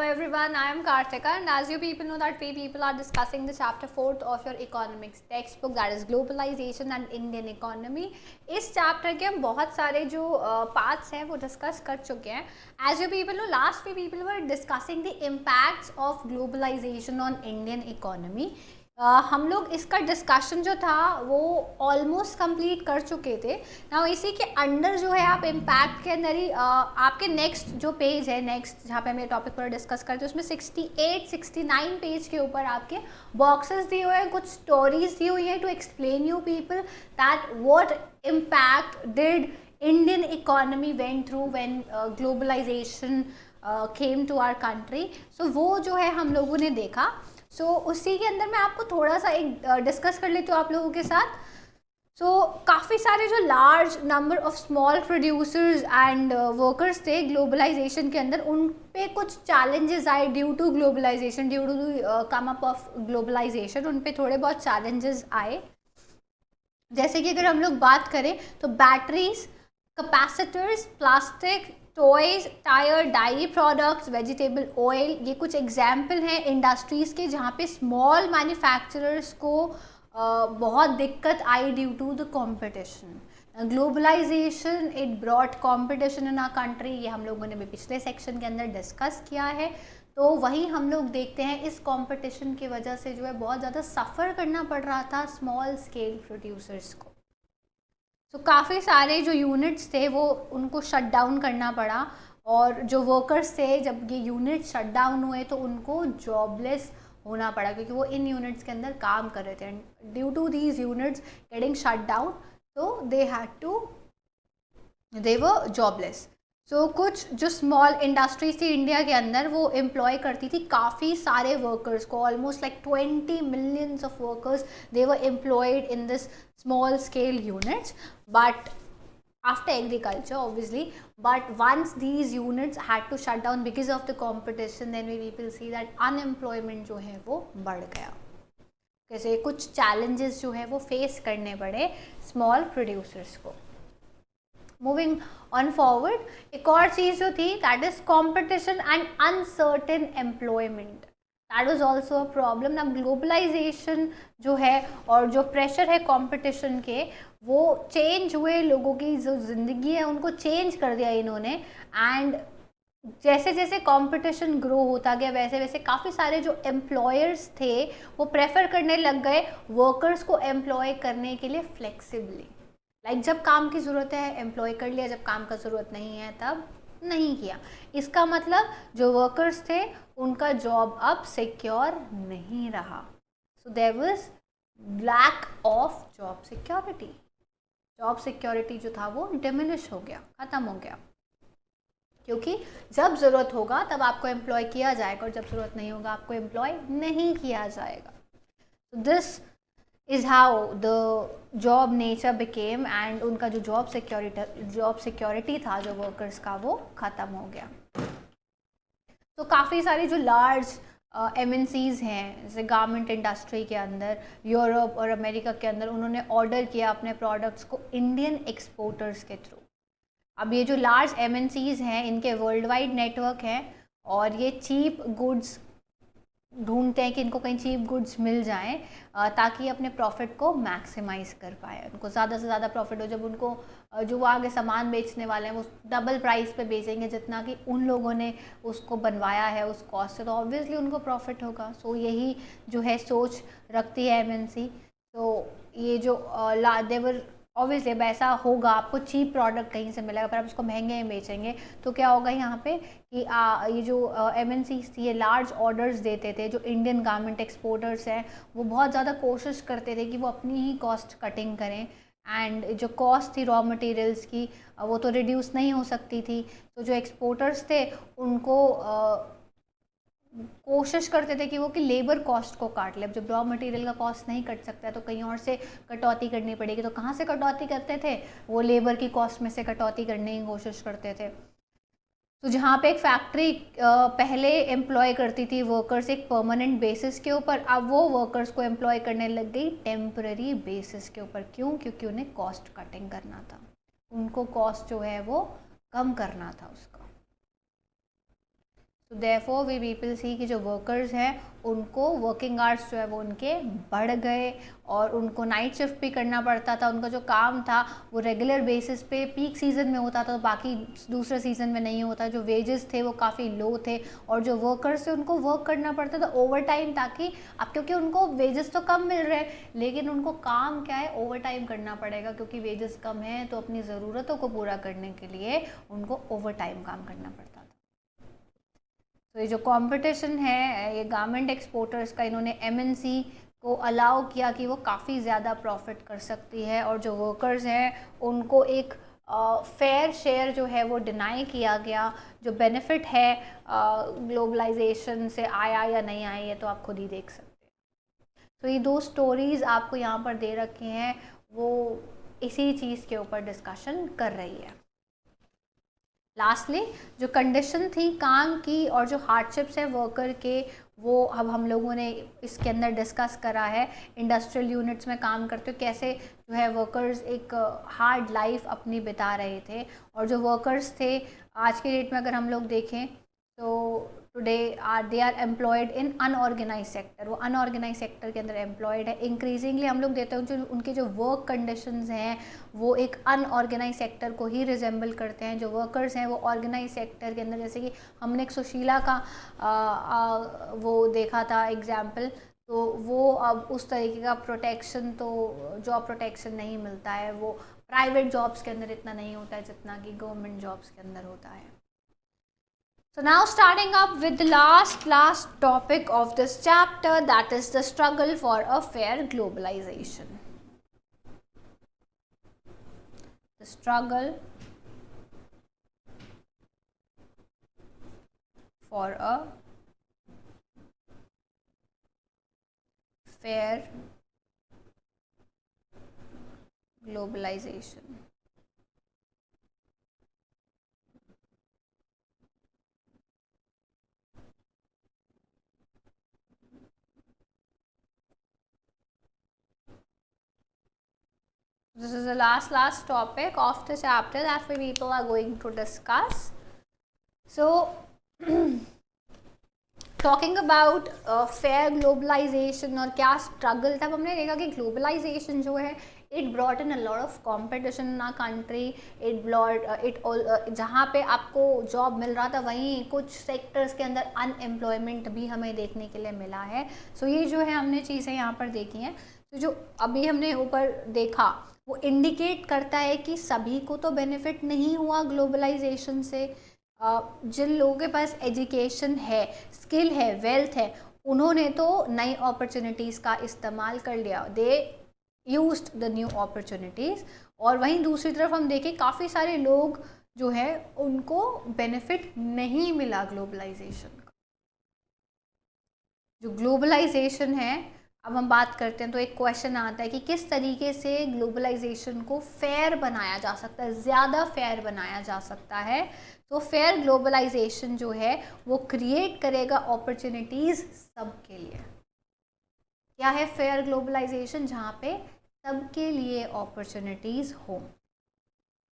everyone, I am Karthika, and as you people know that we people are discussing the chapter 4th of your economics textbook, that is globalization and Indian economy. इस chapter के हम बहुत सारे जो parts हैं वो discuss कर चुके हैं. As you people know, last we people were discussing the impacts of globalization on Indian economy. हम लोग इसका डिस्कशन जो था वो ऑलमोस्ट कंप्लीट कर चुके थे ना. इसी के अंडर जो है आप इम्पैक्ट के अंदर ही आपके नेक्स्ट जो पेज है, नेक्स्ट जहाँ पे हम ये टॉपिक पर डिस्कस करते हैं, उसमें 68-69 पेज के ऊपर आपके बॉक्सेस दिए हुए हैं, कुछ स्टोरीज दी हुई हैं to explain you people that what impact did Indian economy went through when globalization came to our country. So वो जो है हम लोगों ने देखा. उसी के अंदर मैं आपको थोड़ा सा एक डिस्कस कर लेती हूँ आप लोगों के साथ. काफ़ी सारे जो large number of small producers and workers थे ग्लोबलाइजेशन के अंदर, उन पे कुछ चैलेंजेस आए due to globalisation, due to come up of globalisation. उन पे थोड़े बहुत चैलेंजेस आए. जैसे कि अगर हम लोग बात करें तो batteries, capacitors, plastic, toys, tyre, diary products, vegetable oil, ये कुछ एग्जाम्पल हैं इंडस्ट्रीज़ के जहाँ पे स्मॉल मैन्युफैक्चरर्स को बहुत दिक्कत आई due to the competition. Globalisation it brought competition in our country. ये हम लोगों ने भी पिछले सेक्शन के अंदर डिस्कस किया है. तो वही हम लोग देखते हैं इस कंपटीशन की वजह से जो है बहुत ज़्यादा सफ़र करना पड़ रहा था स्मॉल स्केल प्रोड्यूसर्स को. काफ़ी सारे जो यूनिट्स थे वो उनको शट डाउन करना पड़ा, और जो वर्कर्स थे जब ये यूनिट शट डाउन हुए तो उनको जॉबलेस होना पड़ा, क्योंकि वो इन यूनिट्स के अंदर काम कर रहे थे. And due to these units getting shut down, तो दे वर जॉबलेस. कुछ जो स्मॉल इंडस्ट्रीज थी इंडिया के अंदर वो एम्प्लॉय करती थी काफ़ी सारे वर्कर्स को. Almost like 20 millions of workers they were employed in this small scale units, but after agriculture obviously, but once these units had to shut down because of the competition, then we people see that unemployment जो है वो बढ़ गया. कैसे कुछ challenges जो है वो face करने पड़े small producers को. Moving on forward, एक और चीज़ जो थी that is competition and uncertain employment. That was also a problem. ना ग्लोबलाइजेशन जो है और जो प्रेशर है कंपटीशन के, वो चेंज हुए, लोगों की जो ज़िंदगी है उनको चेंज कर दिया इन्होंने. एंड जैसे जैसे कंपटीशन ग्रो होता गया वैसे वैसे काफ़ी सारे जो एम्प्लॉयर्स थे वो प्रेफर करने लग गए वर्कर्स को एम्प्लॉय करने के लिए फ्लेक्सिबली. लाइक जब काम की ज़रूरत है एम्प्लॉय कर लिया, जब काम का ज़रूरत नहीं है तब नहीं किया. इसका मतलब जो वर्कर्स थे उनका जॉब अब सिक्योर नहीं रहा. So there was lack of job security. Job security जो था वो डिमिनिश हो गया, ख़त्म हो गया, क्योंकि जब ज़रूरत होगा तब आपको एम्प्लॉय किया जाएगा और जब ज़रूरत नहीं होगा आपको एम्प्लॉय नहीं किया जाएगा. This is how the job nature became, and उनका जो जॉब सिक्योरिटी था जो वर्कर्स का वो ख़त्म हो गया. तो काफ़ी सारी जो लार्ज MNCs हैं जैसे गारमेंट इंडस्ट्री के अंदर यूरोप और अमेरिका के अंदर, उन्होंने ऑर्डर किया अपने प्रोडक्ट्स को इंडियन एक्सपोर्टर्स के थ्रू. अब ये जो लार्ज MNCs हैं इनके वर्ल्ड वाइड नेटवर्क हैं और ये चीप गुड्स ढूंढते हैं कि इनको कहीं चीप गुड्स मिल जाएं ताकि अपने प्रॉफिट को मैक्सिमाइज़ कर पाए, उनको ज़्यादा से ज़्यादा प्रॉफिट हो. जब उनको जो वो आगे सामान बेचने वाले हैं वो डबल प्राइस पे बेचेंगे जितना कि उन लोगों ने उसको बनवाया है उस कॉस्ट से, तो ऑब्वियसली उनको प्रॉफिट होगा. यही जो है सोच रखती है MNC. ये जो देवर ऑब्वियसली अब ऐसा होगा, आपको चीप प्रोडक्ट कहीं से मिलेगा पर आप उसको महंगे में बेचेंगे तो क्या होगा यहाँ पे कि ये जो MNCs थी ये लार्ज ऑर्डर्स देते थे. जो इंडियन गारमेंट एक्सपोर्टर्स हैं वो बहुत ज़्यादा कोशिश करते थे कि वो अपनी ही कॉस्ट कटिंग करें, एंड जो कॉस्ट थी रॉ मटेरियल्स की वो तो रिड्यूस नहीं हो सकती थी. तो जो एक्सपोर्टर्स थे उनको कोशिश करते थे कि वो कि लेबर कॉस्ट को काट ले. अब जब रॉ मटेरियल का कॉस्ट नहीं कट सकता है तो कहीं और से कटौती करनी पड़ेगी. तो कहाँ से कटौती करते थे? वो लेबर की कॉस्ट में से कटौती करने की कोशिश करते थे. तो जहाँ पे एक फैक्ट्री पहले एम्प्लॉय करती थी वर्कर्स एक परमानेंट बेसिस के ऊपर, अब वो वर्कर्स को एम्प्लॉय करने लग गई टेम्पररी बेसिस के ऊपर. क्यों? क्योंकि उन्हें कॉस्ट कटिंग करना था, उनको कॉस्ट जो है वो कम करना था उसका. तो देयरफॉर वी पीपल सी कि जो वर्कर्स हैं उनको वर्किंग आवर्स जो है वो उनके बढ़ गए और उनको नाइट शिफ्ट भी करना पड़ता था। उनका जो काम था वो रेगुलर बेसिस पे पीक सीज़न में होता था, तो बाकी दूसरे सीज़न में नहीं होता। जो वेजेस थे वो काफ़ी लो थे और जो वर्कर्स थे उनको वर्क करना पड़ता था ओवर टाइम, ताकि अब क्योंकि उनको वेजेस तो कम मिल रहे हैं लेकिन उनको काम क्या है, ओवर टाइम करना पड़ेगा, क्योंकि वेजेस कम है तो अपनी ज़रूरतों को पूरा करने के लिए उनको ओवर टाइम काम करना पड़ता था। तो ये जो कंपटीशन है ये गारमेंट एक्सपोर्टर्स का, इन्होंने एमएनसी को अलाउ किया कि वो काफ़ी ज़्यादा प्रॉफिट कर सकती है और जो वर्कर्स हैं उनको एक फेयर शेयर जो है वो डिनाई किया गया। जो बेनिफिट है ग्लोबलाइजेशन से आया या नहीं आया ये तो आप खुद ही देख सकते हैं। तो ये दो स्टोरीज़ आपको यहाँ पर दे रखी हैं, वो इसी चीज़ के ऊपर डिस्कशन कर रही है। लास्टली जो कंडीशन थी काम की और जो हार्डशिप्स है वर्कर के, वो अब हम लोगों ने इसके अंदर डिस्कस करा है। इंडस्ट्रियल यूनिट्स में काम करते हो कैसे जो है वर्कर्स एक हार्ड लाइफ अपनी बिता रहे थे, और जो वर्कर्स थे आज के डेट में अगर हम लोग देखें तो today they are employed in unorganised sector, वो अनऑर्गेनाइज सेक्टर के अंदर एम्प्लॉयड है। इंक्रीजिंगली हम लोग देते हैं जो उनके जो वर्क कंडीशंस हैं वो एक अनऑर्गेनाइज सेक्टर को ही रिजेंबल करते हैं। जो वर्कर्स हैं वो ऑर्गेनाइज सेक्टर के अंदर, जैसे कि हमने एक सुशीला का वो देखा था एग्जाम्पल, तो वो अब उस तरीके का प्रोटेक्शन तो जॉब प्रोटेक्शन नहीं मिलता है, वो प्राइवेट जॉब्स के अंदर इतना नहीं होता है जितना कि गवर्नमेंट जॉब्स के अंदर होता है। So now starting up with the last topic of this chapter, that is the struggle for a fair globalization. The struggle for a fair globalization. This is the last topic of the chapter that we people are going to discuss. So talking about fair globalization और क्या struggle था, हमने देखा कि globalization जो है it brought in a lot of competition in our country. It brought जहाँ पे आपको जॉब मिल रहा था वहीं कुछ सेक्टर्स के अंदर अनएम्प्लॉयमेंट भी हमें देखने के लिए मिला है। सो ये जो है हमने चीज़ें यहाँ पर देखी हैं। तो जो अभी हमने ऊपर देखा वो इंडिकेट करता है कि सभी को तो बेनिफिट नहीं हुआ ग्लोबलाइजेशन से। जिन लोगों के पास एजुकेशन है, स्किल है, वेल्थ है, उन्होंने तो नई अपॉर्चुनिटीज़ का इस्तेमाल कर लिया, they used the new opportunities. और वहीं दूसरी तरफ हम देखें काफ़ी सारे लोग जो है उनको बेनिफिट नहीं मिला ग्लोबलाइजेशन का। जो ग्लोबलाइजेशन है, अब हम बात करते हैं तो एक क्वेश्चन आता है कि किस तरीके से ग्लोबलाइजेशन को फेयर बनाया जा सकता है, ज़्यादा फेयर बनाया जा सकता है। तो फेयर ग्लोबलाइजेशन जो है वो क्रिएट करेगा अपॉर्चुनिटीज़ सबके लिए। क्या है फेयर ग्लोबलाइजेशन? जहाँ पे सबके लिए अपॉर्चुनिटीज़ हो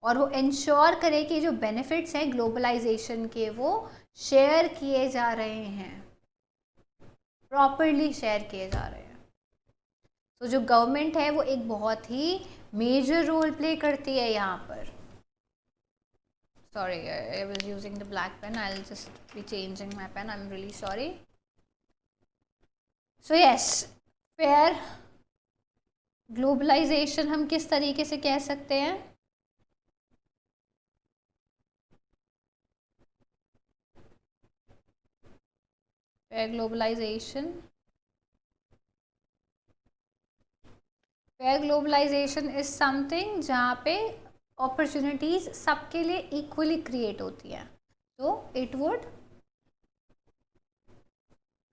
और वो इंश्योर करे कि जो बेनिफिट्स हैं ग्लोबलाइजेशन के वो शेयर किए जा रहे हैं, प्रॉपरली शेयर किए जा रहे हैं। तो जो गवर्नमेंट है वो एक बहुत ही मेजर रोल प्ले करती है यहाँ पर। Sorry, I was using the black pen, I will just be changing my pen, I am really sorry. So yes, fair globalisation हम किस तरीके से कह सकते हैं? Fair globalisation, fair globalisation is something जहाँ पे अपॉर्चुनिटीज़ सबके लिए इक्वली क्रिएट होती हैं। तो इट वुड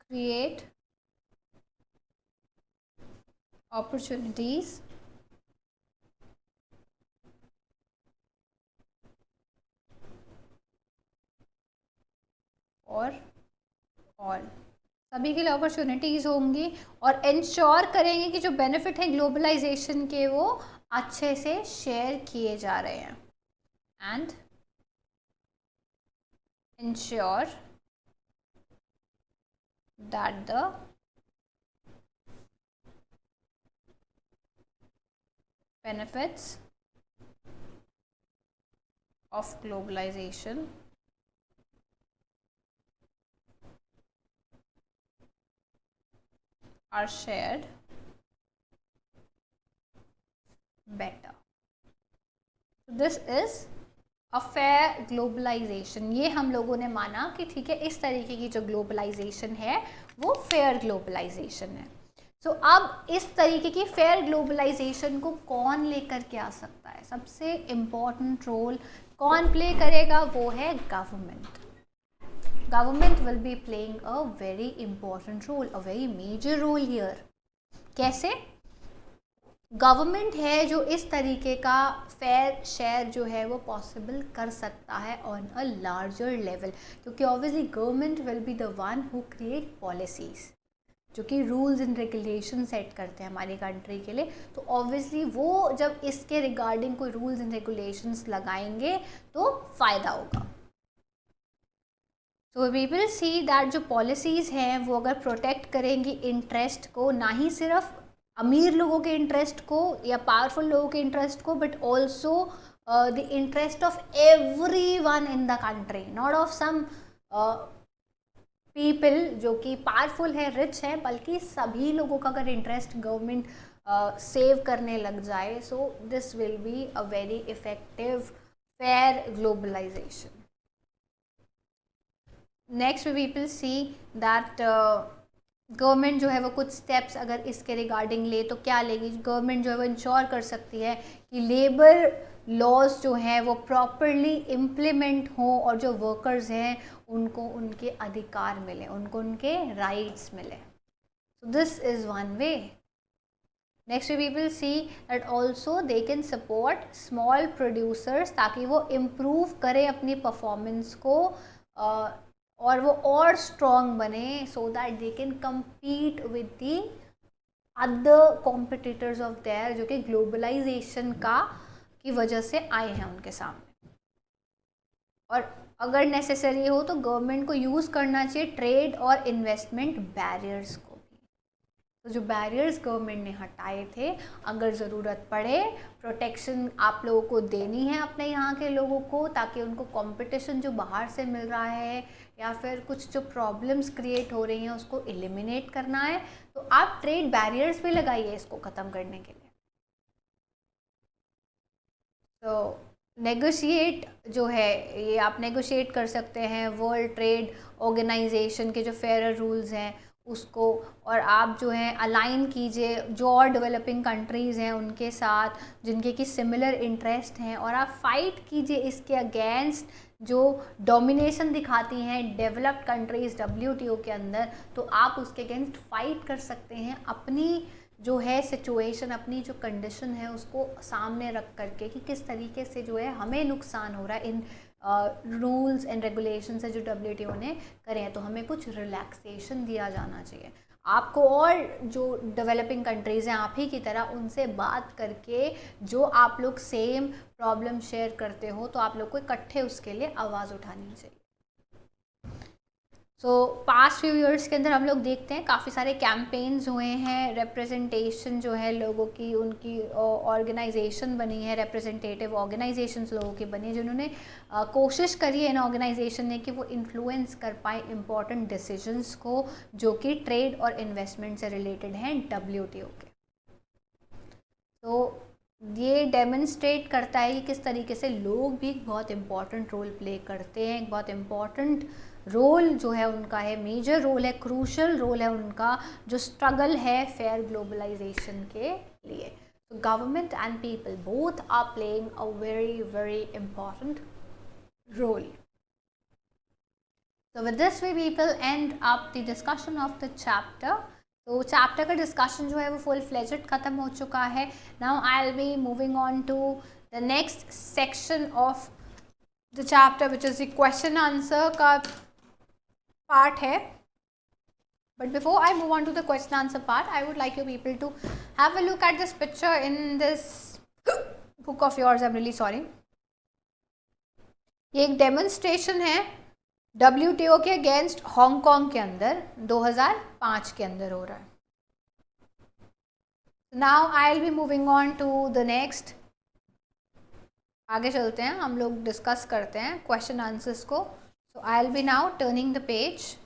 क्रिएट अपॉर्चुनिटीज़ और ऑल, सभी के लिए अपॉर्चुनिटीज़ होंगी और इंश्योर करेंगे कि जो बेनिफिट है ग्लोबलाइजेशन के वो अच्छे से शेयर किए जा रहे हैं। And ensure that the benefits of globalization are shared better. This is a fair globalisation. ये हम लोगों ने माना कि ठीक है, इस तरीके की जो ग्लोबलाइजेशन है वो फेयर ग्लोबलाइजेशन है. सो अब इस तरीके की फेयर ग्लोबलाइजेशन को कौन लेकर के आ सकता है? सबसे इम्पॉर्टेंट रोल कौन प्ले करेगा? वो है government. Government will be playing a very important role, a very major role here. कैसे? गवर्नमेंट है जो इस तरीके का फेयर शेयर जो है वो पॉसिबल कर सकता है ऑन अ लार्जर लेवल, क्योंकि obviously government will be the one who create policies जो कि रूल्स एंड रेगुलेशन सेट करते हैं हमारी कंट्री के लिए. तो ऑब्वियसली वो जब इसके रिगार्डिंग कोई रूल्स एंड रेगुलेशंस लगाएंगे तो फ़ायदा होगा. तो वी विल सी दैट जो पॉलिसीज़ हैं वो अगर प्रोटेक्ट करेंगी इंटरेस्ट को, ना ही सिर्फ अमीर लोगों के इंटरेस्ट को या पावरफुल लोगों के इंटरेस्ट को, but also the interest of everyone in the country, not of some people जो कि पावरफुल है, रिच है, बल्कि सभी लोगों का अगर इंटरेस्ट गवर्नमेंट सेव करने लग जाए, so this will be a very effective fair globalisation. Next we will see that government जो है वो कुछ स्टेप्स अगर इसके रिगार्डिंग ले तो क्या लेगी? गवर्नमेंट जो है वो इंश्योर कर सकती है कि लेबर लॉज जो हैं वो प्रॉपरली इम्प्लीमेंट हों और जो वर्कर्स हैं उनको उनके अधिकार मिले, उनको उनके राइट्स मिले. So this is one way. Next we will see that also they can support small producers ताकि वो इम्प्रूव करें अपनी परफॉर्मेंस को और वो और स्ट्रॉन्ग बने, so that they can compete with the other competitors of their जो कि ग्लोबलाइजेशन की वजह से आए हैं उनके सामने. और अगर नेसेसरी हो तो गवर्नमेंट को यूज़ करना चाहिए ट्रेड और इन्वेस्टमेंट बैरियर्स को भी. तो जो बैरियर्स गवर्नमेंट ने हटाए थे, अगर ज़रूरत पड़े प्रोटेक्शन आप लोगों को देनी है अपने यहाँ के लोगों को, ताकि उनको कंपटीशन जो बाहर से मिल रहा है या फिर कुछ जो प्रॉब्लम्स क्रिएट हो रही हैं उसको एलिमिनेट करना है, तो आप ट्रेड बैरियर्स भी लगाइए इसको ख़त्म करने के लिए. तो नेगोशिएट जो है ये आप नेगोशिएट कर सकते हैं वर्ल्ड ट्रेड ऑर्गेनाइजेशन के जो फेयर रूल्स हैं उसको, और आप जो है अलाइन कीजिए जो और डेवलपिंग कंट्रीज़ हैं उनके साथ जिनके की सिमिलर इंटरेस्ट हैं, और आप फाइट कीजिए इसके अगेंस्ट जो डोमिनेशन दिखाती हैं डेवलप्ड कंट्रीज़ WTO के अंदर. तो आप उसके अगेंस्ट फाइट कर सकते हैं अपनी जो है सिचुएशन, अपनी जो कंडीशन है उसको सामने रख करके कि किस तरीके से जो है हमें नुकसान हो रहा है इन रूल्स एंड रेगुलेशन से जो WTO ने करे हैं, तो हमें कुछ रिलैक्सेशन दिया जाना चाहिए. आपको और जो डेवलपिंग कंट्रीज़ हैं आप ही की तरह उनसे बात करके जो आप लोग सेम प्रॉब्लम शेयर करते हो तो आप लोग को इकट्ठे उसके लिए आवाज़ उठानी चाहिए. सो पास्ट फ्यू ईयर्स के अंदर हम लोग देखते हैं काफ़ी सारे कैंपेन्स हुए हैं, रिप्रेजेंटेशन जो है लोगों की उनकी ऑर्गेनाइजेशन बनी है, रिप्रेजेंटेटिव ऑर्गेनाइजेशंस लोगों की बनी है जिन्होंने कोशिश करी है इन ऑर्गेनाइजेशन ने कि वो इन्फ्लुएंस कर पाए इम्पॉर्टेंट डिसीजंस को जो कि ट्रेड और इन्वेस्टमेंट से रिलेटेड हैं WTO के. तो ये डेमोन्स्ट्रेट करता है कि किस तरीके से लोग भी बहुत इम्पॉर्टेंट रोल प्ले करते हैं, बहुत इम्पॉर्टेंट रोल जो है उनका है, मेजर रोल है, क्रूशल रोल है उनका जो स्ट्रगल है फेयर ग्लोबलाइजेशन के लिए. तो government and people both are playing a very very important role. So with this we people end up the discussion of the chapter. तो चैप्टर का डिस्कशन जो है वो फुल फ्लेजेड ख़त्म हो चुका है. Now I will be moving on to the next section of the chapter which is the question answer का पार्ट है. But before I move on to the question answer part I would like you people to have a look at this picture in this book of yours. I am really sorry. ये एक demonstration है WTO के against Hong Kong के अंदर 2005 के अंदर हो रहा है. Now I will be moving on to the next. आगे चलते हैं, हम लोग डिस्कस करते हैं क्वेश्चन आंसर्स को. So I will be now turning the page.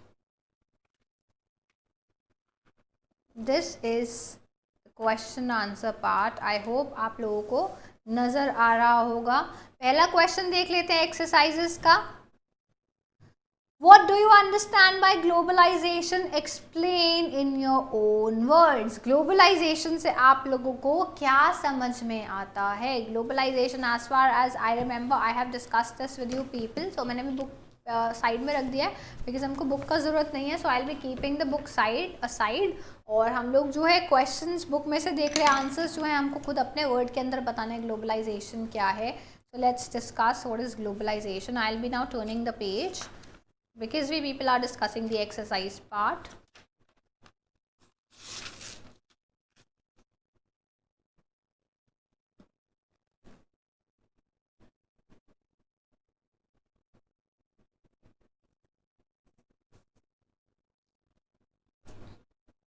This is question answer part. I hope आप लोगों को नज़र आ रहा होगा. पहला क्वेश्चन देख लेते हैं एक्सरसाइजेस का. What do you understand by globalization? Explain in your own words. Globalization से आप लोगों को क्या समझ में आता है? Globalization, as far as I remember, I have discussed this with you people. So मैंने भी बुक साइड में रख दिया है बिकॉज हमको बुक का ज़रूरत नहीं है. So I will be keeping the book side aside. और हम लोग जो है क्वेश्चंस बुक में से देख रहे हैं, आंसर्स जो है हमको खुद अपने वर्ड के अंदर बताना है ग्लोबलाइजेशन क्या है. So let's discuss what is globalisation. I will be now turning the page because we people are discussing the exercise part.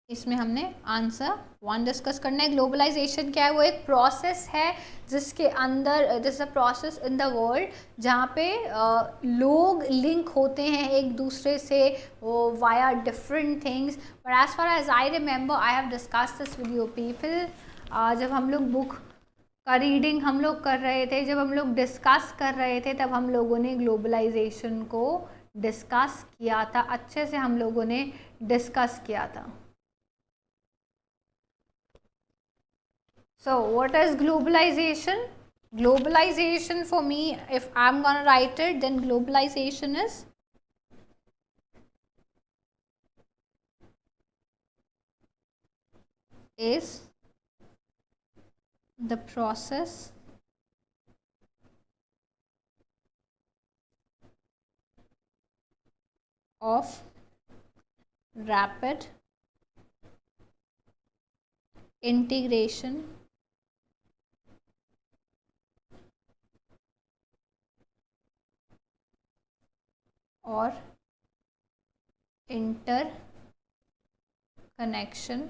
इसमें हमने आंसर 1 डिस्कस करना है. ग्लोबलाइजेशन क्या है? वो एक प्रोसेस है जिसके अंदर this a process in the world जहाँ पे लोग लिंक होते हैं एक दूसरे से via different things. But as far as I remember I have discuss this with you people. जब हम लोग बुक का रीडिंग हम लोग कर रहे थे, जब हम लोग डिस्कस कर रहे थे, तब हम लोगों ने ग्लोबलाइजेशन को डिस्कस किया था. अच्छे से हम लोगों ने डिस्कस किया था. So what is globalization? Globalization for me, if I'm gonna write it, then globalization is the process of rapid integration और interconnection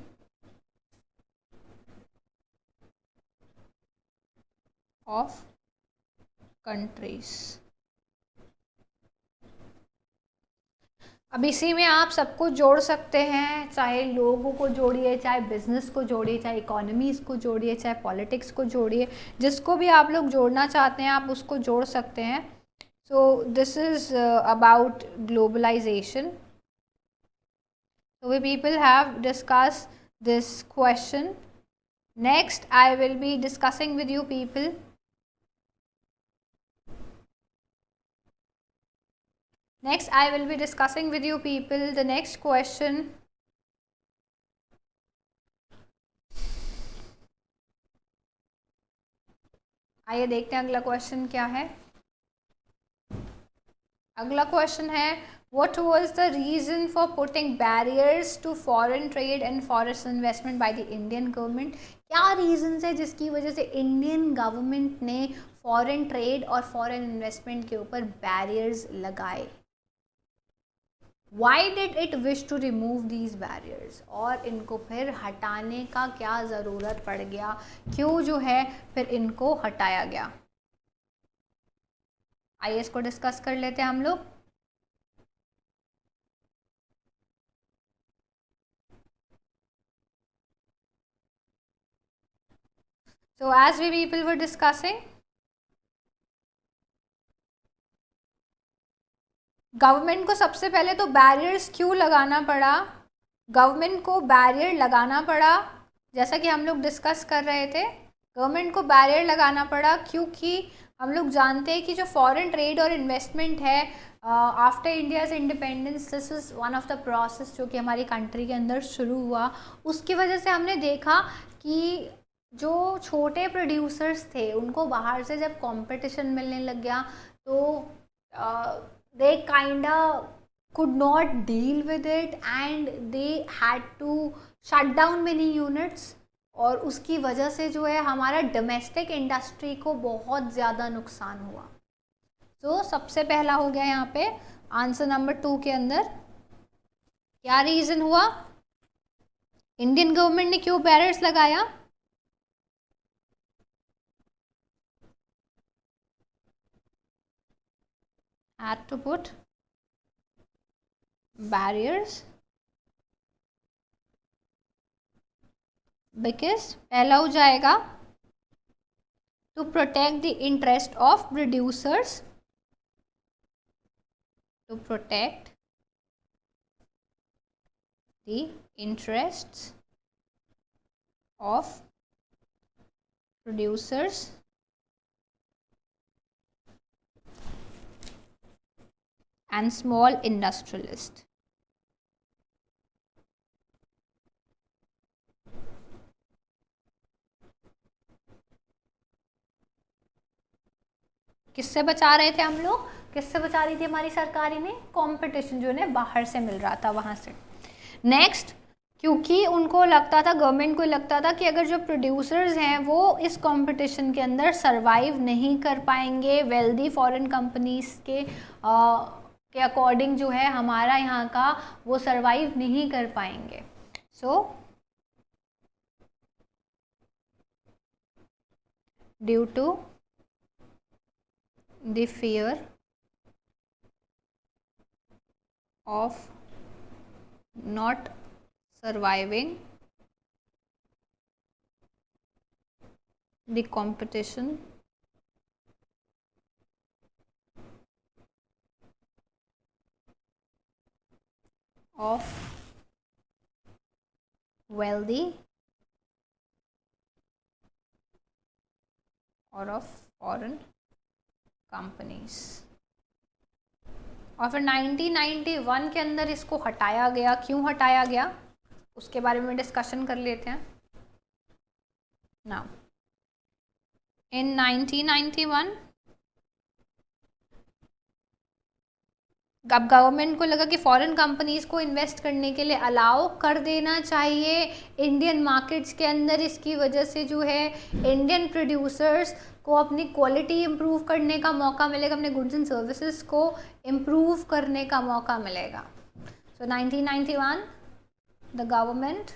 of countries. अब इसी में आप सबको जोड़ सकते हैं, चाहे लोगों को जोड़िए, चाहे बिजनेस को जोड़िए, चाहे इकोनॉमीज़ को जोड़िए, चाहे पॉलिटिक्स को जोड़िए. जिसको भी आप लोग जोड़ना चाहते हैं आप उसको जोड़ सकते हैं. So this is about globalization. So we people have discussed this question. Next I will be discussing with you people the next question. आइए देखते हैं अगला क्वेश्चन क्या है. अगला क्वेश्चन है what was the reason for putting barriers to foreign trade and foreign investment by the Indian government? क्या reasons है जिसकी वजह से इंडियन गवर्नमेंट ने फॉरेन ट्रेड और फॉरेन इन्वेस्टमेंट के ऊपर बैरियर्स लगाए? Why did it wish to remove these barriers? और इनको फिर हटाने का क्या ज़रूरत पड़ गया? क्यों जो है फिर इनको हटाया गया? आइए इसको डिस्कस कर लेते हैं हम लोग. So as we people were discussing, government को सबसे पहले तो बैरियर्स क्यों लगाना पड़ा? गवर्नमेंट को बैरियर लगाना पड़ा, जैसा कि हम लोग डिस्कस कर रहे थे, गवर्नमेंट को बैरियर लगाना पड़ा क्योंकि हम लोग जानते हैं कि जो फॉरेन ट्रेड और इन्वेस्टमेंट है after India's independence, this is one of the process जो कि हमारी कंट्री के अंदर शुरू हुआ. उसकी वजह से हमने देखा कि जो छोटे प्रोड्यूसर्स थे उनको बाहर से जब कंपटीशन मिलने लग गया तो they kinda could not deal with it and they had to shut down many units. और उसकी वजह से जो है हमारा डोमेस्टिक इंडस्ट्री को बहुत ज़्यादा नुकसान हुआ. तो सबसे पहला हो गया यहाँ पे आंसर नंबर 2 के अंदर क्या रीजन हुआ? इंडियन गवर्नमेंट ने क्यों बैरियर्स लगाया? had to put barriers because पहला हो जाएगा to protect the interest of producers, to protect the interests of producers and small industrialists. किससे बचा रहे थे हम लोग? किससे बचा रही थी हमारी सरकार? इन्हें कंपटीशन जो है बाहर से मिल रहा था वहां से। नेक्स्ट, क्योंकि उनको लगता था, गवर्नमेंट को लगता था कि अगर जो प्रोड्यूसर्स हैं वो इस कंपटीशन के अंदर सरवाइव नहीं कर पाएंगे वेल्दी फॉरेन कंपनीज के अकॉर्डिंग जो है हमारा यहाँ का वो सरवाइव नहीं कर पाएंगे। So due to the fear of not surviving the competition of wealthy or of foreign companies। और फिर 1991 के अंदर इसको हटाया गया। क्यों हटाया गया उसके बारे में डिस्कशन कर लेते हैं। नाउ इन 1991 अब गवर्नमेंट को लगा कि फॉरेन कंपनीज को इन्वेस्ट करने के लिए अलाउ कर देना चाहिए इंडियन मार्केट्स के अंदर। इसकी वजह से जो है इंडियन प्रोड्यूसर्स को अपनी क्वालिटी इम्प्रूव करने का मौका मिलेगा, अपने गुड्स एंड सर्विसेज को इम्प्रूव करने का मौका मिलेगा। सो 1991 the government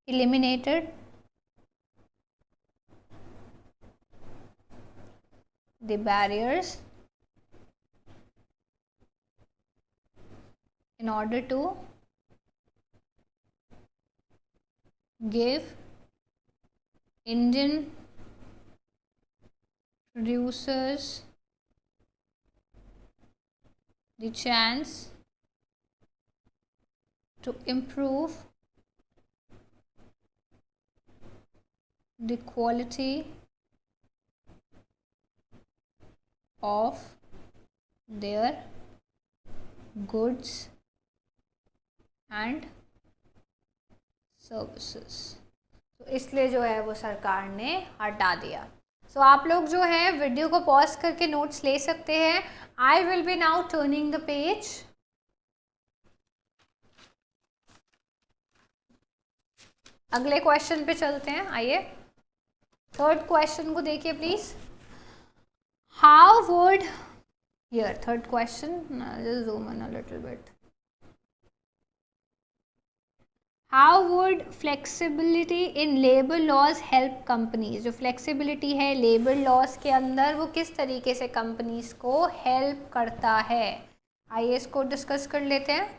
eliminated the barriers in order to give Indian producers the chance to improve the quality of their goods and services. तो इसलिए जो है वो सरकार ने हटा दिया। सो आप लोग जो है वीडियो को पॉज करके नोट्स ले सकते हैं। I will be now turning the page. अगले क्वेश्चन पे चलते हैं। आइए थर्ड क्वेश्चन को देखिए please. How would hear third question, just zoom in a little bit. How would flexibility in labour laws help companies? जो फ्लेक्सिबिलिटी है labour laws के अंदर वो किस तरीके से कंपनीज को हेल्प करता है? आइए इसको डिस्कस कर लेते हैं।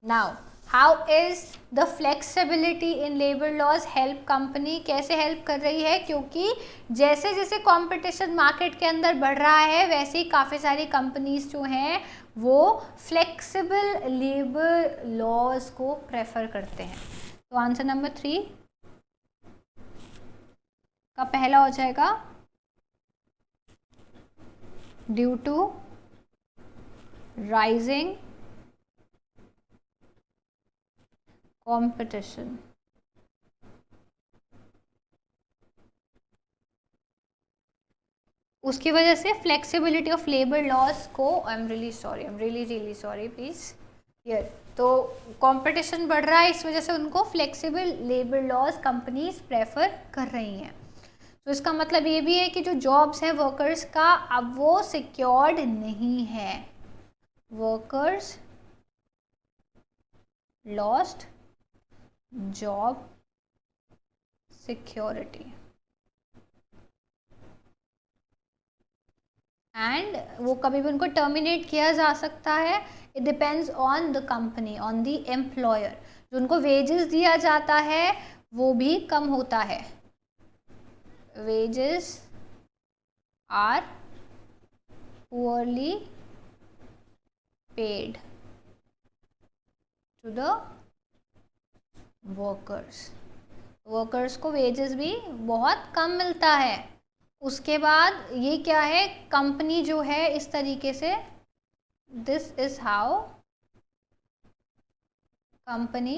Now how is the flexibility in labour laws help company? कैसे हेल्प कर रही है? क्योंकि जैसे जैसे कंपटीशन मार्केट के अंदर बढ़ रहा है वैसे ही काफ़ी सारी कंपनीज जो हैं वो फ्लेक्सिबल लेबर लॉज को प्रेफर करते हैं। तो आंसर नंबर 3 का पहला हो जाएगा ड्यू टू राइजिंग कंपटीशन। उसकी वजह से फ्लेक्सिबिलिटी ऑफ लेबर लॉज को, I am really sorry please hear. तो कंपटीशन बढ़ रहा है, इस वजह से उनको flexible labour laws companies prefer कर रही हैं। तो इसका मतलब ये भी है कि जो जॉब्स हैं वर्कर्स का, अब वो सिक्योर्ड नहीं है। Workers lost job security and वो कभी भी उनको टर्मिनेट किया जा सकता है। It depends on the company, on the employer. जो उनको वेजेस दिया जाता है वो भी कम होता है। Wages are poorly paid to the workers. Workers को वेजेस भी बहुत कम मिलता है। उसके बाद ये क्या है, कंपनी जो है इस तरीके से, this is how company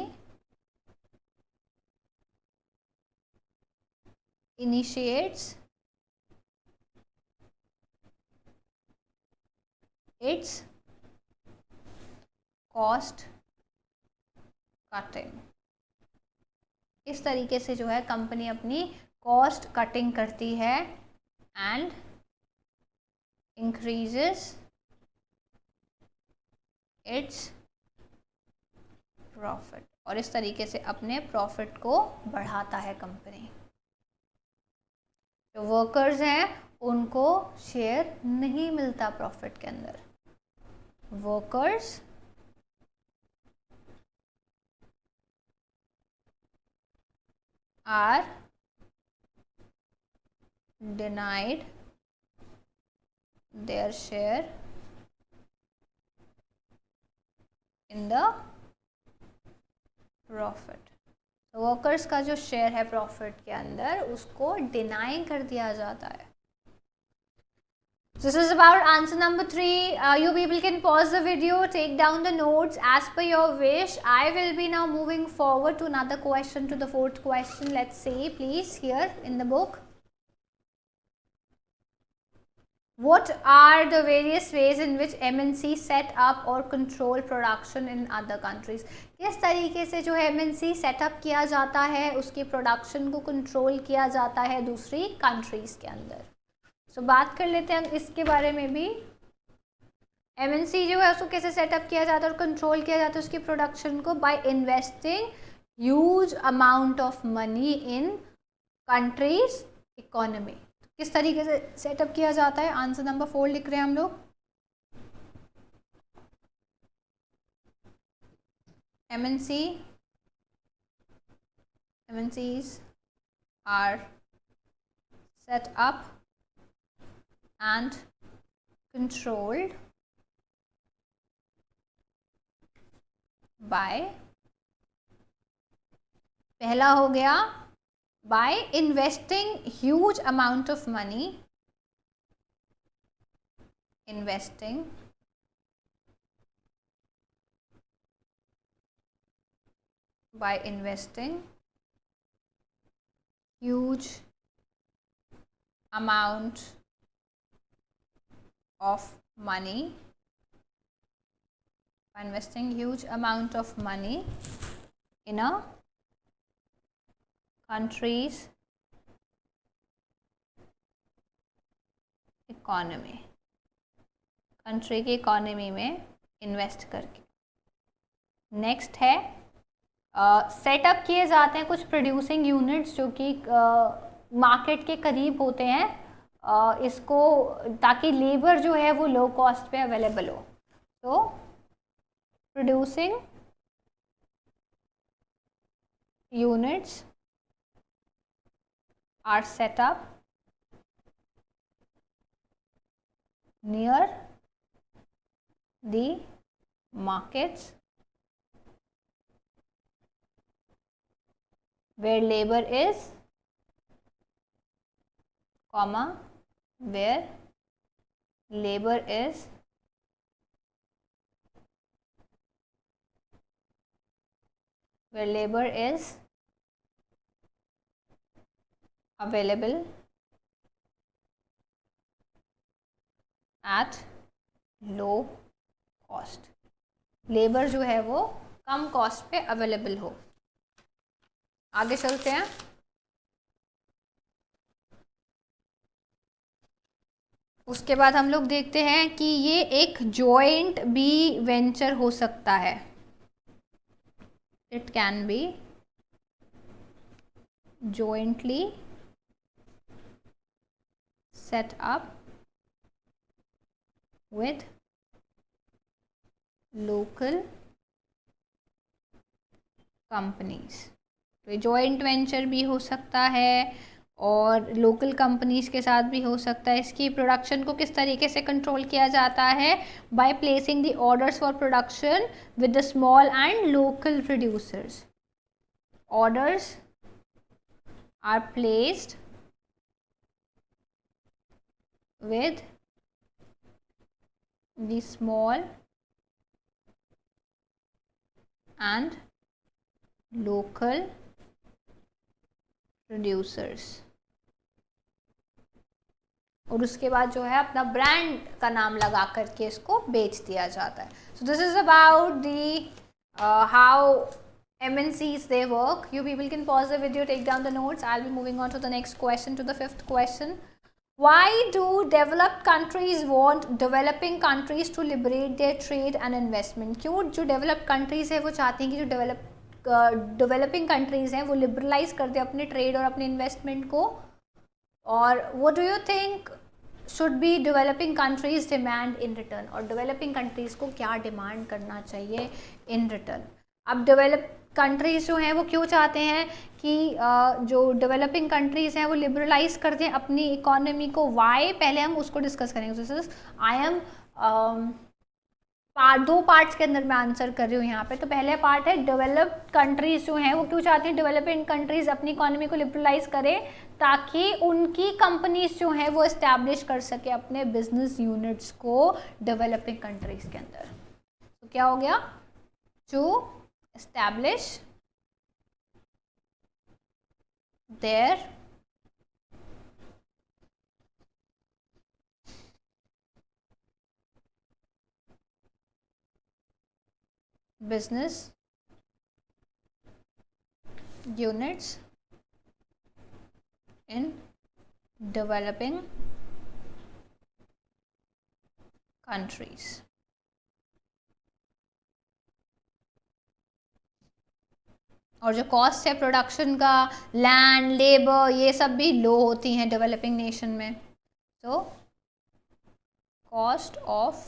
initiates it's cost cutting. इस तरीके से जो है कंपनी अपनी कॉस्ट कटिंग करती है एंड इंक्रीजेस इट्स प्रॉफिट, और इस तरीके से अपने प्रॉफिट को बढ़ाता है कंपनी। जो वर्कर्स हैं उनको शेयर नहीं मिलता प्रॉफिट के अंदर। Workers are denied their share in the profit। तो वर्कर्स का जो शेयर है प्रॉफिट के अंदर उसको डिनाई कर दिया जाता है। This is about answer number 3. You people can pause the video, take down the notes as per your wish. I will be now moving forward to another question, to the fourth question. Let's see, please, here in the book. What are the various ways in which MNC set up or control production in other countries? किस तरीके से जो है MNC setup किया जाता है, उसकी production को कंट्रोल किया जाता है दूसरी कंट्रीज के अंदर। तो बात कर लेते हैं इसके बारे में भी। MNC जो है उसको कैसे सेटअप किया जाता है और कंट्रोल किया जाता है उसकी प्रोडक्शन को, by investing huge amount of money in countries economy. किस तरीके से सेटअप किया जाता है, आंसर नंबर 4 लिख रहे हैं हम लोग। MNCs are set up and controlled by, पहला हो गया by investing huge amount of money, investing huge amount of money, by investing huge amount of money in a country's economy, country की economy में इन्वेस्ट करके। Next है setup किए जाते हैं कुछ प्रोड्यूसिंग यूनिट्स जो कि मार्केट के करीब होते हैं, इसको ताकि लेबर जो है वो लो कॉस्ट पे अवेलेबल हो। तो producing units are set up near the markets where labor is, where labor is available at low cost। Labour जो है वो कम कॉस्ट पे अवेलेबल हो। आगे चलते हैं। उसके बाद हम लोग देखते हैं कि ये एक जॉइंट भी वेंचर हो सकता है। It can be jointly set up with local companies। तो जॉइंट वेंचर भी हो सकता है और लोकल कंपनीज के साथ भी हो सकता है। इसकी प्रोडक्शन को किस तरीके से कंट्रोल किया जाता है? By placing the orders for production with the small and local producers. Orders are placed with the small and local producers। और उसके बाद जो है अपना ब्रांड का नाम लगा करके इसको बेच दिया जाता है। So this is about the how MNCs they work. You people can pause the video, take down the notes. I'll be moving on to the next question, to the fifth question. Why do developed countries want developing countries to liberate their trade and investment? क्यों जो developed countries है वो चाहती हैं कि जो developing countries हैं वो liberalize कर दे अपने trade और अपने investment को? और what do you think should be developing countries demand in return? और developing countries को क्या demand करना चाहिए in return? अब developed कंट्रीज़ जो हैं वो क्यों चाहते हैं कि जो डेवलपिंग कंट्रीज़ हैं वो लिबरलाइज कर दें अपनी इकोनॉमी को? वाई, पहले हम उसको डिस्कस करेंगे। आई एम दो पार्ट्स के अंदर मैं आंसर कर रही हूँ यहाँ पे। तो पहले पार्ट है डेवलप्ड कंट्रीज़ जो हैं वो क्यों चाहती हैं डेवलपिंग कंट्रीज़ अपनी इकोनॉमी को लिबरलाइज करें, ताकि उनकी कंपनीज जो हैं वो इस्टेब्लिश कर सके अपने बिजनेस यूनिट्स को डेवलपिंग कंट्रीज़ के अंदर। तो क्या हो गया? To establish their business units in developing countries। और जो कॉस्ट है प्रोडक्शन का, लैंड, लेबर, ये सब भी लो होती हैं डेवलपिंग नेशन में। तो cost of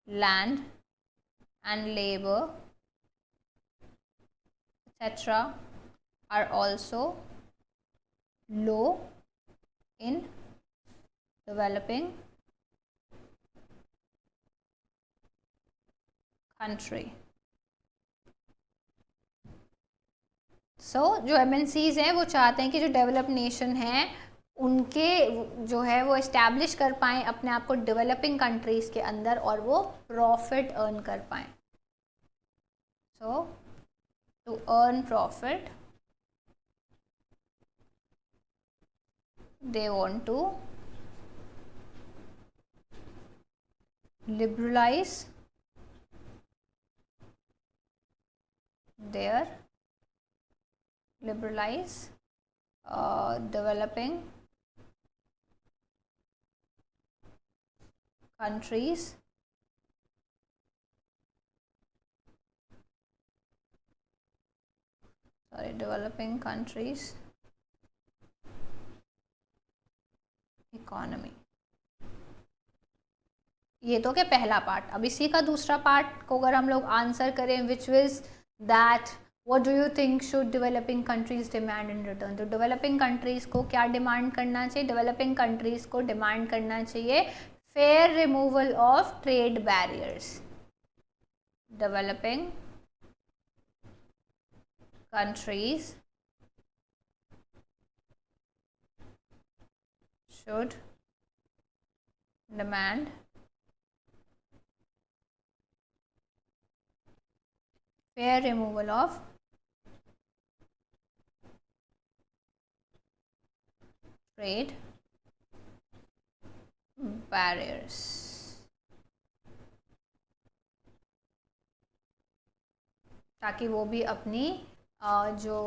land and labour etcetera are also low in developing country. जो MNCs हैं वो चाहते हैं कि जो डेवलप नेशन हैं उनके जो है वो इस्टेब्लिश कर पाएँ अपने आप को डेवलपिंग कंट्रीज़ के अंदर और वो प्रॉफिट अर्न कर पाएँ। So to earn profit they want to liberalise their developing countries developing countries economy. ये तो क्या पहला पार्ट। अब इसी का दूसरा पार्ट को अगर हम लोग आंसर करें, which is that what do you think should developing countries demand in return? तो डेवलपिंग कंट्रीज को क्या डिमांड करना चाहिए? डेवलपिंग कंट्रीज को डिमांड करना चाहिए fair removal of trade barriers. Developing countries should demand fair removal of trade barriers। ताकि वो भी अपनी जो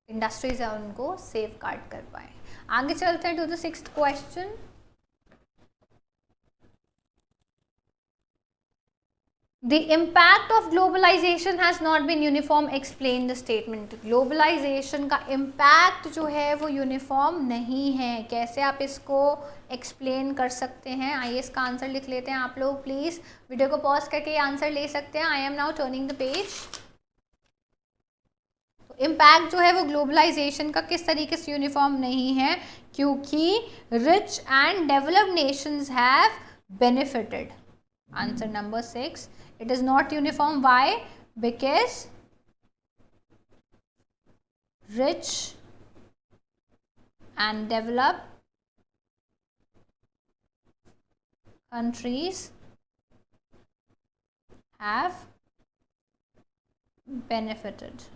इंडस्ट्रीज है उनको सेफ गार्ड कर पाए। आगे चलते हैं to the 6th question. The impact of globalization has not been uniform. Explain the statement. Globalization का impact जो है वो यूनिफॉर्म नहीं है। कैसे आप इसको एक्सप्लेन कर सकते हैं? आइए इसका आंसर लिख लेते हैं। आप लोग प्लीज़ वीडियो को पॉज करके ये आंसर ले सकते हैं। I am now turning the page. Impact जो है वो ग्लोबलाइजेशन का किस तरीके से यूनिफॉर्म नहीं है? क्योंकि rich and developed Nations have benefited. Answer number 6, it is not uniform. Why? Because rich and developed countries have benefited.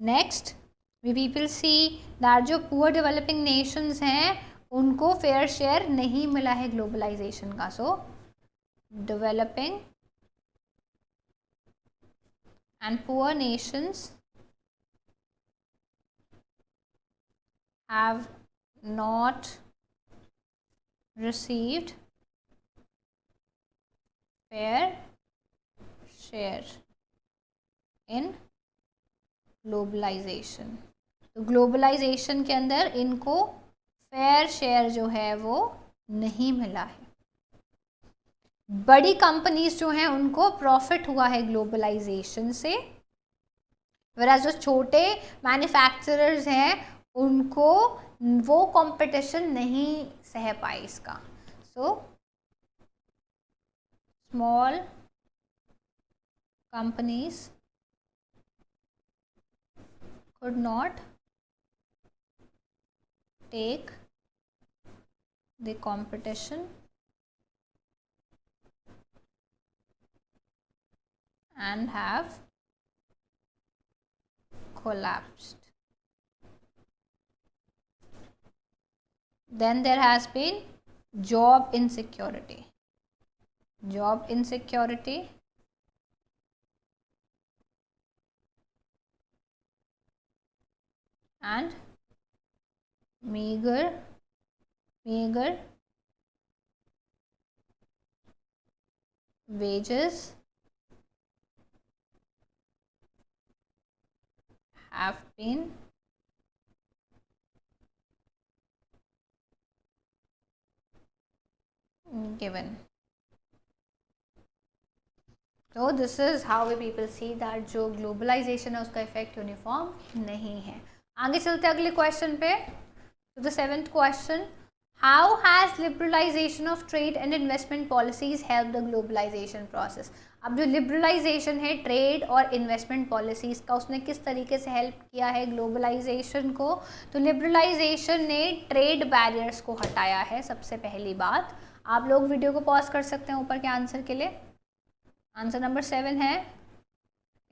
Next, we people see that जो पुअर डेवलपिंग नेशंस हैं उनको फेयर शेयर नहीं मिला है globalisation का। So developing and poor nations have not received fair share in globalisation. तो globalisation के अंदर इनको फेयर शेयर जो है वो नहीं मिला है। बड़ी कंपनीज जो हैं उनको प्रॉफिट हुआ है ग्लोबलाइजेशन से, वराज जो छोटे मैन्युफैक्चरर्स हैं उनको वो कंपटीशन नहीं सह पाए इसका। So small companies could not take the competition and have collapsed. Then there has been job insecurity. Job insecurity and meager wages have been given. So this is how we people see that जो globalisation है उसका effect uniform नहीं है। आगे चलते हैं अगले question पे, to the 7th question. How has liberalisation of trade and investment policies help the globalisation process. अब जो लिबरलाइजेशन है ट्रेड और इन्वेस्टमेंट पॉलिसीज़ का, उसने किस तरीके से हेल्प किया है ग्लोबलाइजेशन को? तो लिबरलाइजेशन ने ट्रेड बैरियर्स को हटाया है। सबसे पहली बात, आप लोग वीडियो को पॉज कर सकते हैं ऊपर के आंसर के लिए। आंसर नंबर 7 है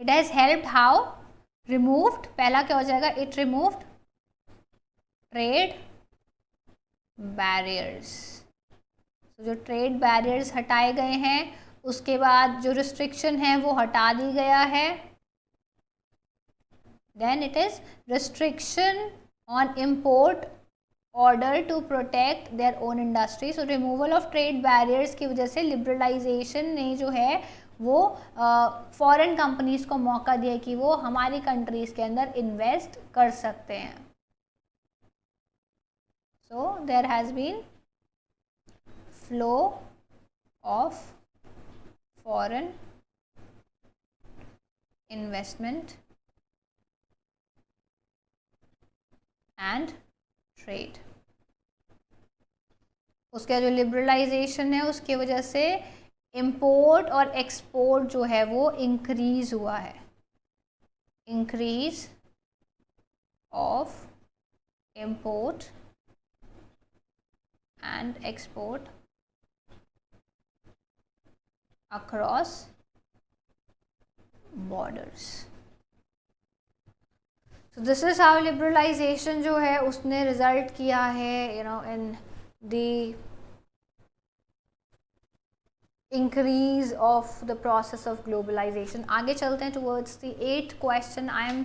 it has helped how? Removed, पहला क्या हो जाएगा? It removed trade barriers. जो ट्रेड बैरियर्स हटाए गए हैं, उसके बाद जो रिस्ट्रिक्शन है वो हटा दी गया है। Then it is restriction on import order to protect their own industry. So removal of trade barriers की वजह से लिबरलाइजेशन ने जो है वो फॉरेन कंपनीज को मौका दिया कि वो हमारी कंट्रीज के अंदर इन्वेस्ट कर सकते हैं। So there has been flow of foreign investment and trade. उसका जो लिबरलाइजेशन है उसकी वजह से इंपोर्ट और एक्सपोर्ट जो है वो इंक्रीज हुआ है। Increase of import and export across borders. तो दिस इज हाउ लिबरलाइजेशन जो है उसने रिजल्ट किया है इन the increase of the process of globalization. आगे चलते हैं towards the 8th question. I am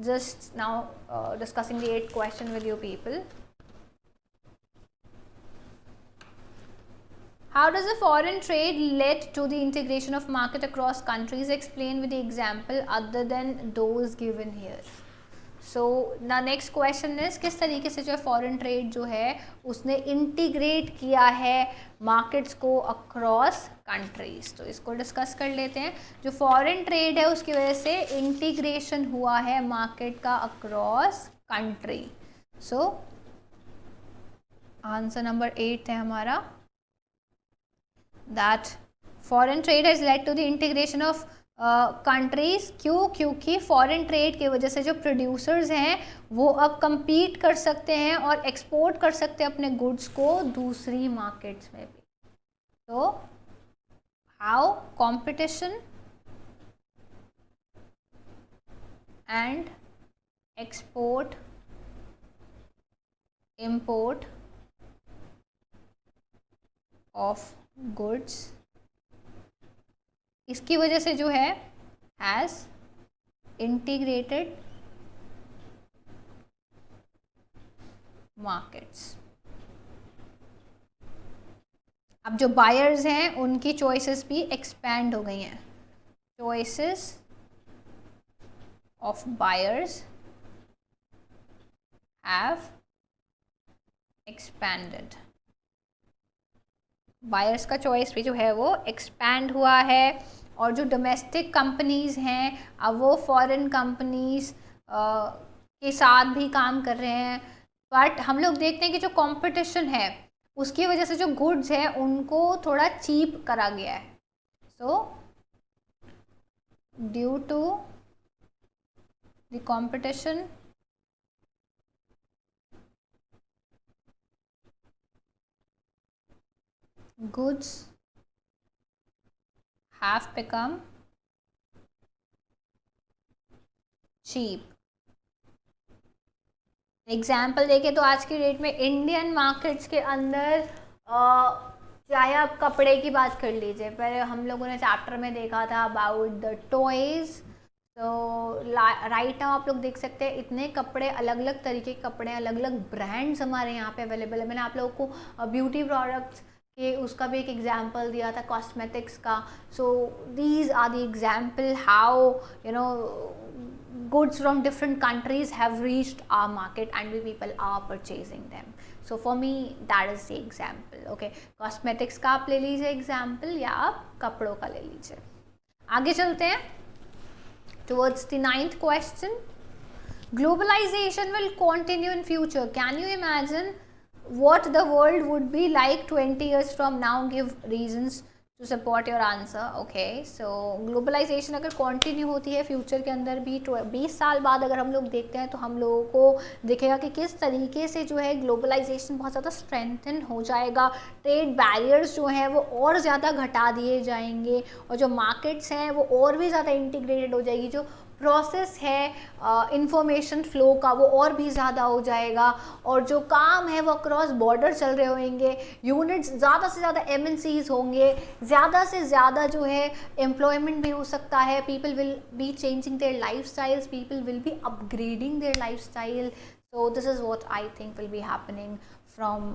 just now discussing the 8th question with you people. How does the foreign trade led to the integration of market across countries? Explain with the example other than those given here. So the next question is किस तरीके से जो है foreign trade जो है उसने integrate किया है मार्केट्स को अक्रॉस कंट्रीज. तो इसको डिस्कस कर लेते हैं. जो फॉरेन ट्रेड है उसकी वजह से इंटीग्रेशन हुआ है मार्केट का across country. So answer number 8 है हमारा, that foreign trade has led to the integration of countries. क्यों? क्योंकि फॉरेन ट्रेड की वजह से जो प्रोड्यूसर्स हैं वो अब compete कर सकते हैं और एक्सपोर्ट कर सकते हैं अपने गुड्स को दूसरी मार्केट्स में भी. तो how competition and export import of goods, इसकी वजह से जो है हैज इंटीग्रेटेड मार्केट्स. अब जो बायर्स हैं उनकी चॉइसेस भी एक्सपैंड हो गई हैं. Choices of buyers have expanded. Buyers का चॉइस भी जो है वो एक्सपैंड हुआ है. और जो डोमेस्टिक कंपनीज़ हैं अब वो फॉरेन कंपनीज़ के साथ भी काम कर रहे हैं. बट हम लोग देखते हैं कि जो कंपटीशन है उसकी वजह से जो गुड्स है उनको थोड़ा चीप करा गया है. So due to the competition goods have become cheap. Example देखें तो आज की डेट में इंडियन मार्केट्स के अंदर चाहे आप कपड़े की बात कर लीजिए, पहले हम लोगों ने चैप्टर में देखा था अबाउट द टॉयज. तो राइट नाउ आप लोग देख सकते हैं इतने कपड़े, अलग अलग तरीके के कपड़े, अलग अलग ब्रांड्स हमारे यहाँ पे अवेलेबल है. मैंने आप लोगों को ब्यूटी प्रोडक्ट्स कि उसका भी एक एग्जाम्पल दिया था, कॉस्मेटिक्स का. So these are the example how you know goods from different countries have reached our market and we people are purchasing them. So for me that is the example. Okay, cosmetics का आप ले लीजिए example या आप कपड़ों का ले लीजिए. आगे चलते हैं towards the 9th question. Globalization will continue in future. Can you imagine what the world would be like 20 years from now? Give reasons to support your answer. Okay, so globalization अगर continue होती है future के अंदर भी 20 साल बाद अगर हम लोग देखते हैं तो हम लोगों को दिखेगा कि किस तरीके से जो है ग्लोबलाइजेशन बहुत ज़्यादा स्ट्रेंथन हो जाएगा. ट्रेड बैरियर्स जो हैं वो और ज़्यादा घटा दिए जाएंगे और जो मार्केट्स हैं वो और भी ज़्यादा इंटीग्रेटेड हो जाएगी. जो प्रोसेस है इंफॉर्मेशन फ्लो का वो और भी ज़्यादा हो जाएगा और जो काम है वो अक्रॉस बॉर्डर चल रहे होंगे. यूनिट्स ज़्यादा से ज़्यादा MNCs होंगे, ज़्यादा से ज़्यादा जो है एम्प्लॉयमेंट भी हो सकता है. People will be changing their life styles, people will be upgrading their life style. So this is what I think will be happening from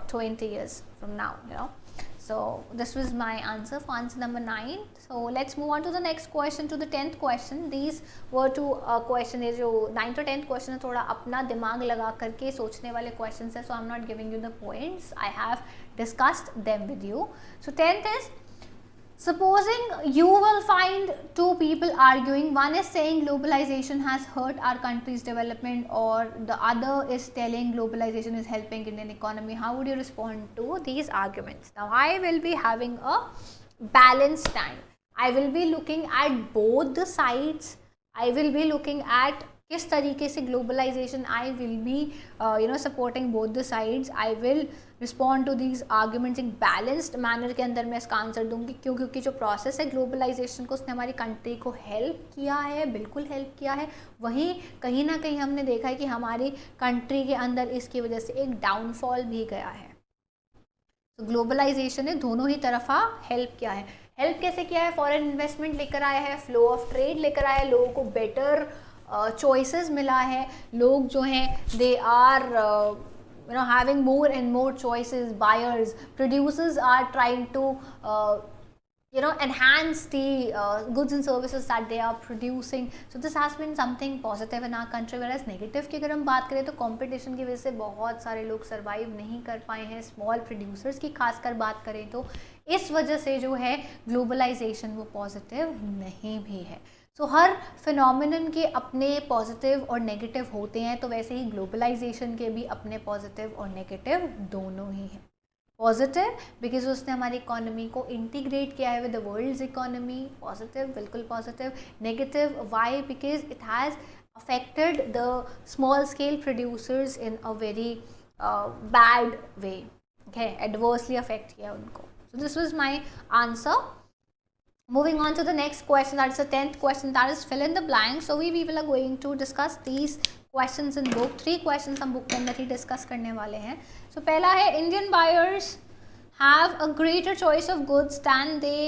20 years from now, you know. So this was my answer for answer number 9. So let's move on to the next question, to the 10th question. These were two question है जो 9th और 10th question है थोड़ा अपना दिमाग लगा करके सोचने वाले questions है. So I'm not giving you the points. I have discussed them with you. So 10th is, supposing you will find two people arguing, one is saying globalization has hurt our country's development or the other is telling globalization is helping Indian economy. How would you respond to these arguments? Now I will be having a balanced time. I will be looking at both the sides. I will be looking at किस तरीके से globalisation, I will be supporting both the sides. I will respond to these arguments एक balanced manner के अंदर मैं इसका answer दूंगी. क्यों? क्योंकि जो प्रोसेस है ग्लोबलाइजेशन को उसने हमारी कंट्री को हेल्प किया है, बिल्कुल हेल्प किया है. वहीं कहीं ना कहीं हमने देखा है कि हमारी कंट्री के अंदर इसकी वजह से एक डाउनफॉल भी गया है. तो ग्लोबलाइजेशन ने दोनों ही तरफा हेल्प किया है। हेल्प कैसे किया है? फॉरेन इन्वेस्टमेंट लेकर आया है, फ्लो ऑफ ट्रेड लेकर आया है, लोगों को बेटर चॉइसेस मिला है, लोग जो हैं they are having more and more choices, buyers, producers are trying to enhance the goods and services that they are producing. So this has been something positive in our country. Whereas negative की अगर हम बात करें तो competition की वजह से बहुत सारे लोग survive नहीं कर पाए हैं। small producers की खासकर बात करें तो इस वजह से जो है globalization वो positive नहीं भी है। सो हर फिनोमिनन के अपने पॉजिटिव और नेगेटिव होते हैं, तो वैसे ही ग्लोबलाइजेशन के भी अपने पॉजिटिव और नेगेटिव दोनों ही हैं। पॉजिटिव बिकॉज उसने हमारी इकोनॉमी को इंटीग्रेट किया है with the world's economy, positive, बिल्कुल positive. Negative why? Because it has affected the small scale producers in a very bad way, adversely affect किया उनको। So this was my answer. Moving on to the next question, that is the 10th question, that is fill in the blank. So we people are going to discuss these questions in book. 3 questions हम book के अंदर ही discuss करने वाले हैं. So पहला है Indian buyers have a greater choice of goods than they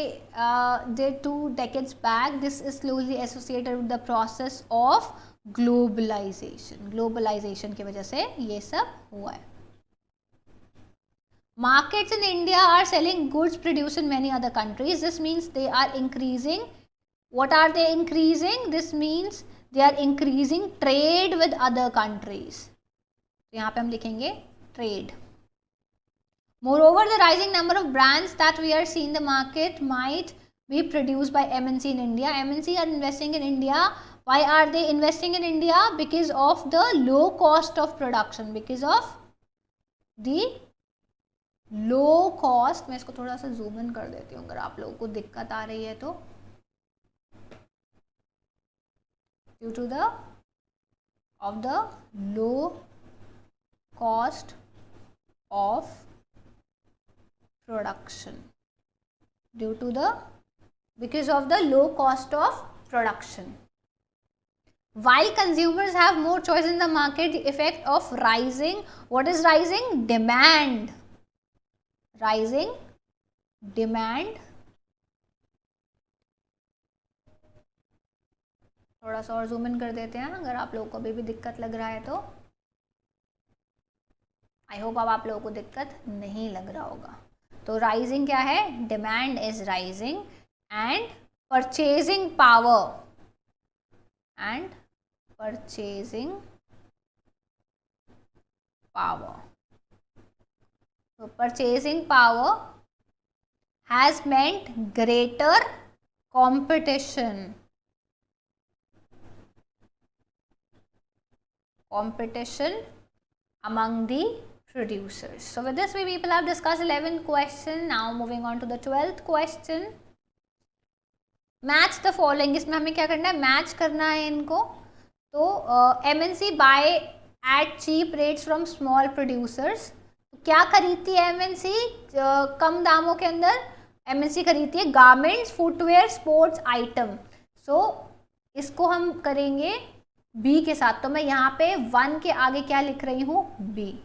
did 2 decades back. This is closely associated with the process of globalization. Globalization की वजह से ये सब हुआ है. Markets in India are selling goods produced in many other countries. This means they are increasing. What are they increasing? This means they are increasing trade with other countries. तो यहाँ पे हम लिखेंगे trade. Moreover, the rising number of brands that we are seeing in the market might be produced by MNC in India. MNC are investing in India. Why are they investing in India? Because of the low cost of production. Because of the low cost. मैं इसको थोड़ा सा zoom in कर देती हूँ अगर आप लोगों को दिक्कत आ रही है तो। Due to the of the low cost of production, due to the because of the low cost of production. While consumers have more choice in the market, the effect of rising, what is rising? Demand. Rising demand, थोड़ा सा और zoom in कर देते हैं अगर आप लोगों को अभी भी दिक्कत लग रहा है तो। आई होप अब आप लोगों को दिक्कत नहीं लग रहा होगा। तो राइजिंग क्या है? Demand is rising and purchasing power, and purchasing power. So purchasing power has meant greater competition. Competition among the producers. So with this we people have discussed 11 questions. Now moving on to the 12th question. Match the following. इसमें हमें क्या करना है? Match करना है इनको। तो MNC buy at cheap rates from small producers. क्या खरीदती है एमएनसी कम दामों के अंदर? एमएनसी खरीदती है गारमेंट्स, फुटवेयर, स्पोर्ट्स आइटम। सो इसको हम करेंगे बी के साथ। तो मैं यहाँ पे 1 के आगे क्या लिख रही हूँ? बी।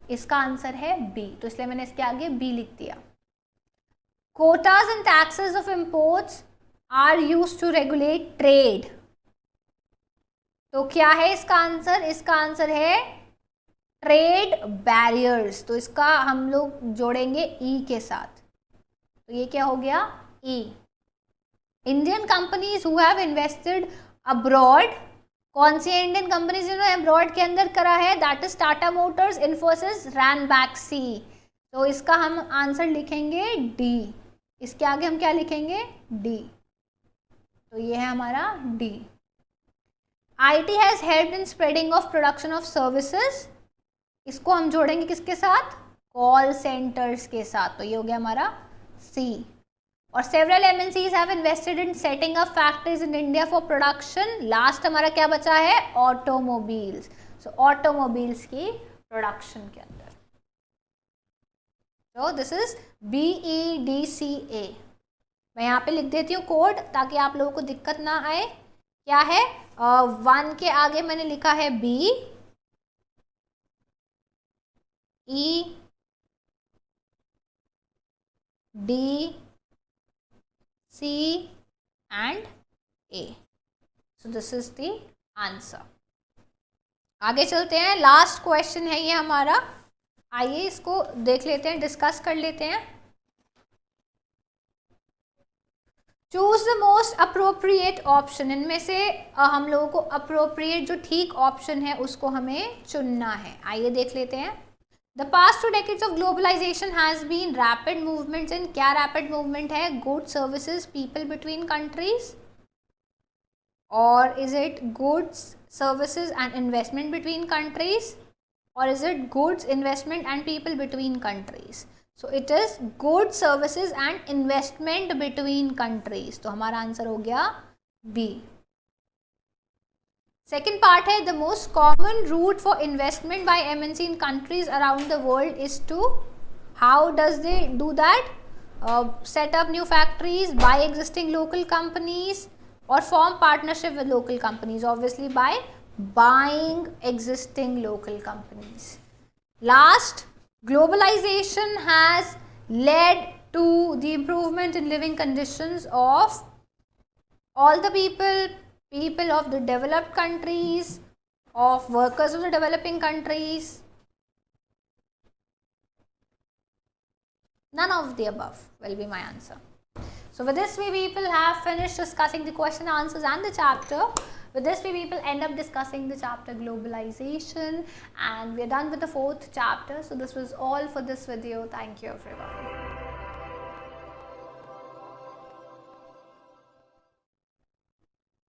इसका आंसर है बी, तो इसलिए मैंने इसके आगे बी लिख दिया। Quotas and taxes of imports are used to regulate trade. तो क्या है इसका आंसर? इसका आंसर है ट्रेड बैरियर्स। तो इसका हम लोग जोड़ेंगे ई के साथ। तो ये क्या हो गया? E. Indian companies who have invested abroad. कौन सी इंडियन कंपनीज जिन्होंने अब्रॉड के अंदर करा है? That is Tata motors, Infosys, Ranbaxy. तो इसका हम आंसर लिखेंगे डी। इसके आगे हम क्या लिखेंगे? डी। तो ये है हमारा D. IT has helped in spreading of production of services. इसको हम जोड़ेंगे किसके साथ? कॉल सेंटर्स के साथ। तो ये हो गया हमारा सी। और several MNCs have invested in setting up factories in India for production. Last हमारा क्या बचा है? ऑटोमोबाइल्स। सो ऑटोमोबाइल्स की प्रोडक्शन के अंदर। तो दिस इज BEDCA। मैं यहाँ पे लिख देती हूँ कोड ताकि आप लोगों को दिक्कत ना आए। क्या है? 1 के आगे मैंने लिखा है B, E D, C and A. So this is the answer. आगे चलते हैं, लास्ट क्वेश्चन है ये हमारा, आइए इसको देख लेते हैं, डिस्कस कर लेते हैं. Choose the most appropriate option. इनमें से हम लोगों को अप्रोप्रिएट जो ठीक ऑप्शन है उसको हमें चुनना है. आइए देख लेते हैं. The past 2 decades of globalisation has been rapid movements in. क्या रैपिड मूवमेंट है? Goods, services, people between countries. और is it goods, services and investment between countries, or is it goods, investment and people between countries? So it is goods, services and investment between countries. तो हमारा answer हो गया B. Second part है, the most common route for investment by MNC in countries around the world is to, how does they do that? Set up new factories, buy existing local companies, or form partnership with local companies. Obviously by buying existing local companies. Last, globalization has led to the improvement in living conditions of all the people of the developed countries, of workers of the developing countries. None of the above will be my answer. So with this we people have finished discussing the question answers and the chapter. With this we people end up discussing the chapter globalization, and we are done with the 4th chapter. So this was all for this video. Thank you everyone.